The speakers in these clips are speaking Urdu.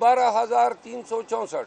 12,364,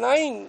9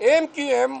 MQM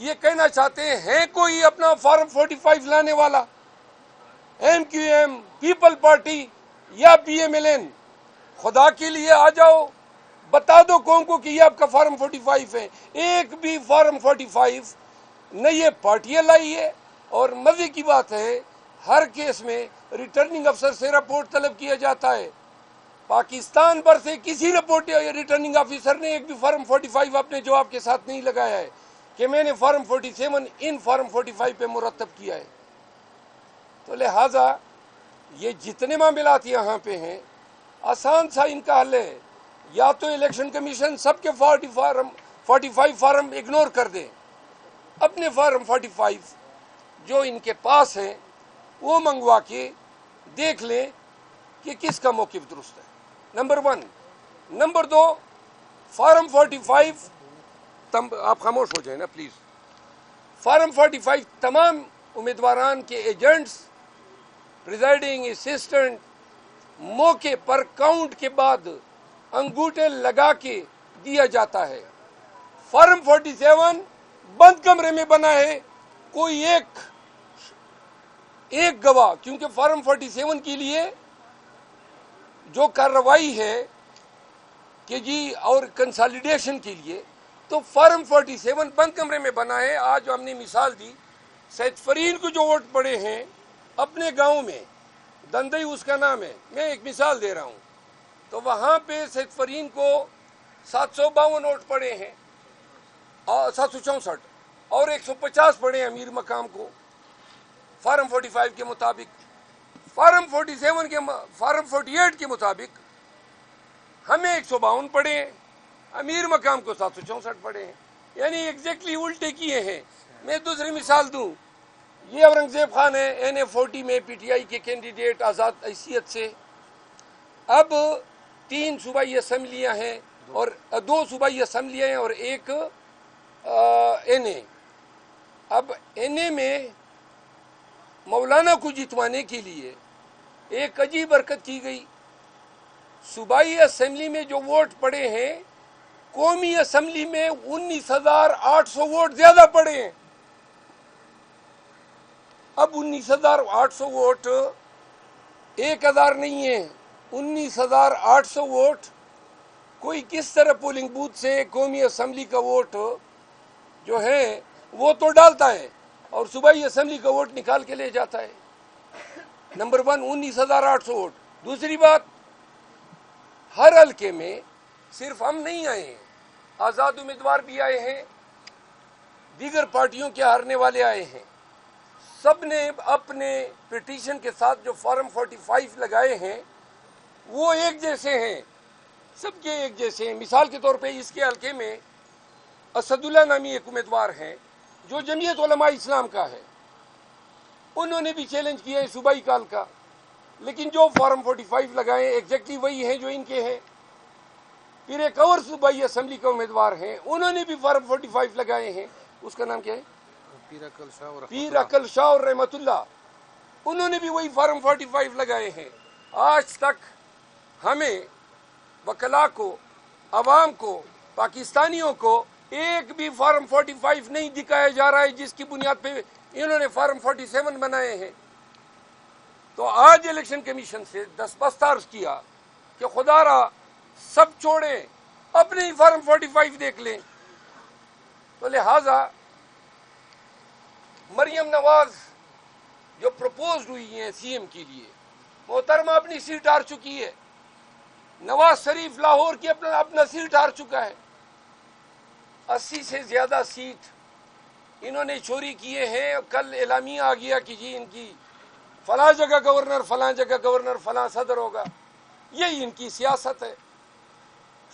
یہ کہنا چاہتے ہیں کوئی اپنا فارم 45 لانے والا M Q M, people party یا پی ایم ایل این، خدا کے لیے آ جاؤ، بتا دو قوم کو کہ یہ آپ کا فارم 45 ہے۔ ایک بھی فارم 45 نہ یہ پارٹیاں لائی ہے، اور مزے کی بات ہے ہر کیس میں ریٹرننگ افسر سے رپورٹ طلب کیا جاتا ہے۔ پاکستان پر سے کسی ریٹرننگ آفیسر نے ایک بھی فارم 45 اپنے جواب کے ساتھ نہیں لگایا ہے کہ میں نے فارم 47 ان فارم 45 پہ مرتب کیا ہے۔ تو لہٰذا یہ جتنے معاملات یہاں پہ ہیں آسان سا ان کا حل ہے، یا تو الیکشن کمیشن سب کے 45 فارم اگنور کر دے، اپنے فارم 45 جو ان کے پاس ہیں وہ منگوا کے دیکھ لیں کہ کس کا موقف درست ہے، نمبر 1۔ نمبر 2، فارم 45 آپ خاموش ہو جائیں نا پلیز۔ فارم 45 تمام امیدواران کے ایجنٹس، پریزائڈنگ اسسٹنٹ موقع پر کاؤنٹ کے بعد انگوٹھے لگا کے دیا جاتا ہے۔ فارم 47 بند کمرے میں بنا ہے، کوئی ایک گواہ، کیونکہ فارم 47 کے لیے جو کارروائی ہے کہ جی اور کنسالیڈیشن کے لیے، تو فارم 47 بند کمرے میں بنا ہے۔ آج ہم نے مثال دی، سید فرین کو جو ووٹ پڑے ہیں اپنے گاؤں میں، دندئی اس کا نام ہے، میں ایک مثال دے رہا ہوں، تو وہاں پہ سید فرین کو 752 ووٹ پڑے ہیں، 764، اور 150 پڑے ہیں امیر مقام کو فارم 45 کے مطابق۔ فارم 48 کے مطابق ہمیں 152 پڑے ہیں، امیر مقام کو 764 پڑے ہیں، یعنی ایگزیکٹلی الٹے کیے ہیں۔ میں دوسری مثال دوں، یہ اورنگزیب خان ہے NA40 میں پی ٹی آئی کے کینڈیڈیٹ آزاد حیثیت سے۔ اب 3 صوبائی اسمبلیاں ہیں اور 2 صوبائی اسمبلیاں ہیں اور ایک NA۔ اب NA میں مولانا کو جتوانے کے لیے ایک عجیب حرکت کی گئی، صوبائی اسمبلی میں جو ووٹ پڑے ہیں قومی اسمبلی میں 19,800 ووٹ زیادہ پڑے ہیں۔ اب 19,800 ووٹ 1,000 نہیں ہے، 19,800 ووٹ کوئی کس طرح پولنگ بوتھ سے قومی اسمبلی کا ووٹ جو ہے وہ تو ڈالتا ہے اور صوبائی اسمبلی کا ووٹ نکال کے لے جاتا ہے۔ Number 1، 19,800 vote. دوسری بات، ہر حلقے میں صرف ہم نہیں آئے ہیں، آزاد امیدوار بھی آئے ہیں، دیگر پارٹیوں کے ہارنے والے آئے ہیں، سب نے اپنے پٹیشن کے ساتھ جو فارم 45 لگائے ہیں وہ ایک جیسے ہیں، سب کے ایک جیسے ہیں۔ مثال کے طور پہ اس کے حلقے میں اسد اللہ نامی ایک امیدوار ہیں جو جمعیت علماء اسلام کا ہے، انہوں نے بھی چیلنج کیا ہے صوبائی کال کا، لیکن جو فارم 45 لگائے ایگزیکٹلی وہی ہیں جو ان کے ہیں۔ پھر ایک اور صوبائی اسمبلی کا امیدوار ہیں، انہوں نے بھی فارم 45 لگائے ہیں، اس کا نام کیا ہے؟ پیر عقل شاہ اور رحمت اللہ، انہوں نے بھی وہی فارم 45 لگائے ہیں۔ آج تک ہمیں وکلاء کو، عوام کو، پاکستانیوں کو ایک بھی فارم 45 نہیں دکھایا جا رہا ہے جس کی بنیاد پہ انہوں نے فارم 47 بنائے ہیں۔ تو آج الیکشن کمیشن سے دستبست عرض کیا کہ خدا را سب چھوڑیں، اپنے ہی فارم 45 دیکھ لیں۔ تو لہٰذا مریم نواز جو پروپوزڈ ہوئی ہیں سی ایم کے لیے، محترمہ اپنی سیٹ ہار چکی ہے، نواز شریف لاہور کی اپنا سیٹ ہار چکا ہے، 80 سے زیادہ سیٹ انہوں نے چوری کیے ہیں۔ کل اعلامیہ آ گیا کہ جی ان کی فلاں جگہ گورنر، فلاں جگہ گورنر، فلاں صدر ہوگا، یہی ان کی سیاست ہے۔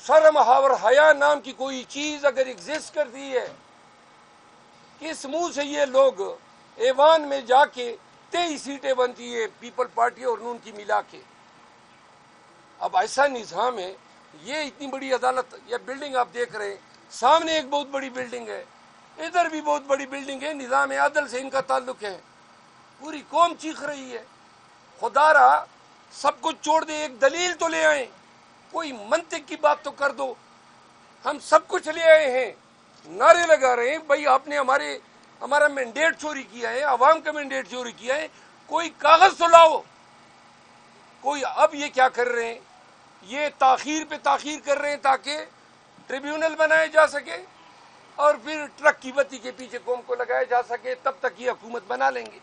شرم اور حیا نام کی کوئی چیز اگر ایگزسٹ کرتی ہے، کس منہ سے یہ لوگ ایوان میں جا کے 23 سیٹیں بنتی ہے پیپل پارٹی اور نون کی ملا کے؟ اب ایسا نظام ہے، یہ اتنی بڑی عدالت، یہ بلڈنگ آپ دیکھ رہے ہیں، سامنے ایک بہت بڑی بلڈنگ ہے، ادھر بھی بہت بڑی بلڈنگ ہے، نظام عدل سے ان کا تعلق ہے، پوری قوم چیخ رہی ہے۔ خدا را سب کچھ چھوڑ دے، ایک دلیل تو لے آئیں، کوئی منطق کی بات تو کر دو۔ ہم سب کچھ لے آئے ہیں نعرے لگا رہے ہیں بھائی آپ نے ہمارا مینڈیٹ چوری کیا ہے، عوام کا مینڈیٹ چوری کیا ہے، کوئی کاغذ تو لاؤ. کوئی اب یہ کیا کر رہے ہیں، یہ تاخیر پہ تاخیر کر رہے ہیں تاکہ ٹریبیونل بنایا جا سکے اور پھر ٹرک کی بتی کے پیچھے قوم کو لگایا جا سکے، تب تک یہ حکومت بنا لیں گے.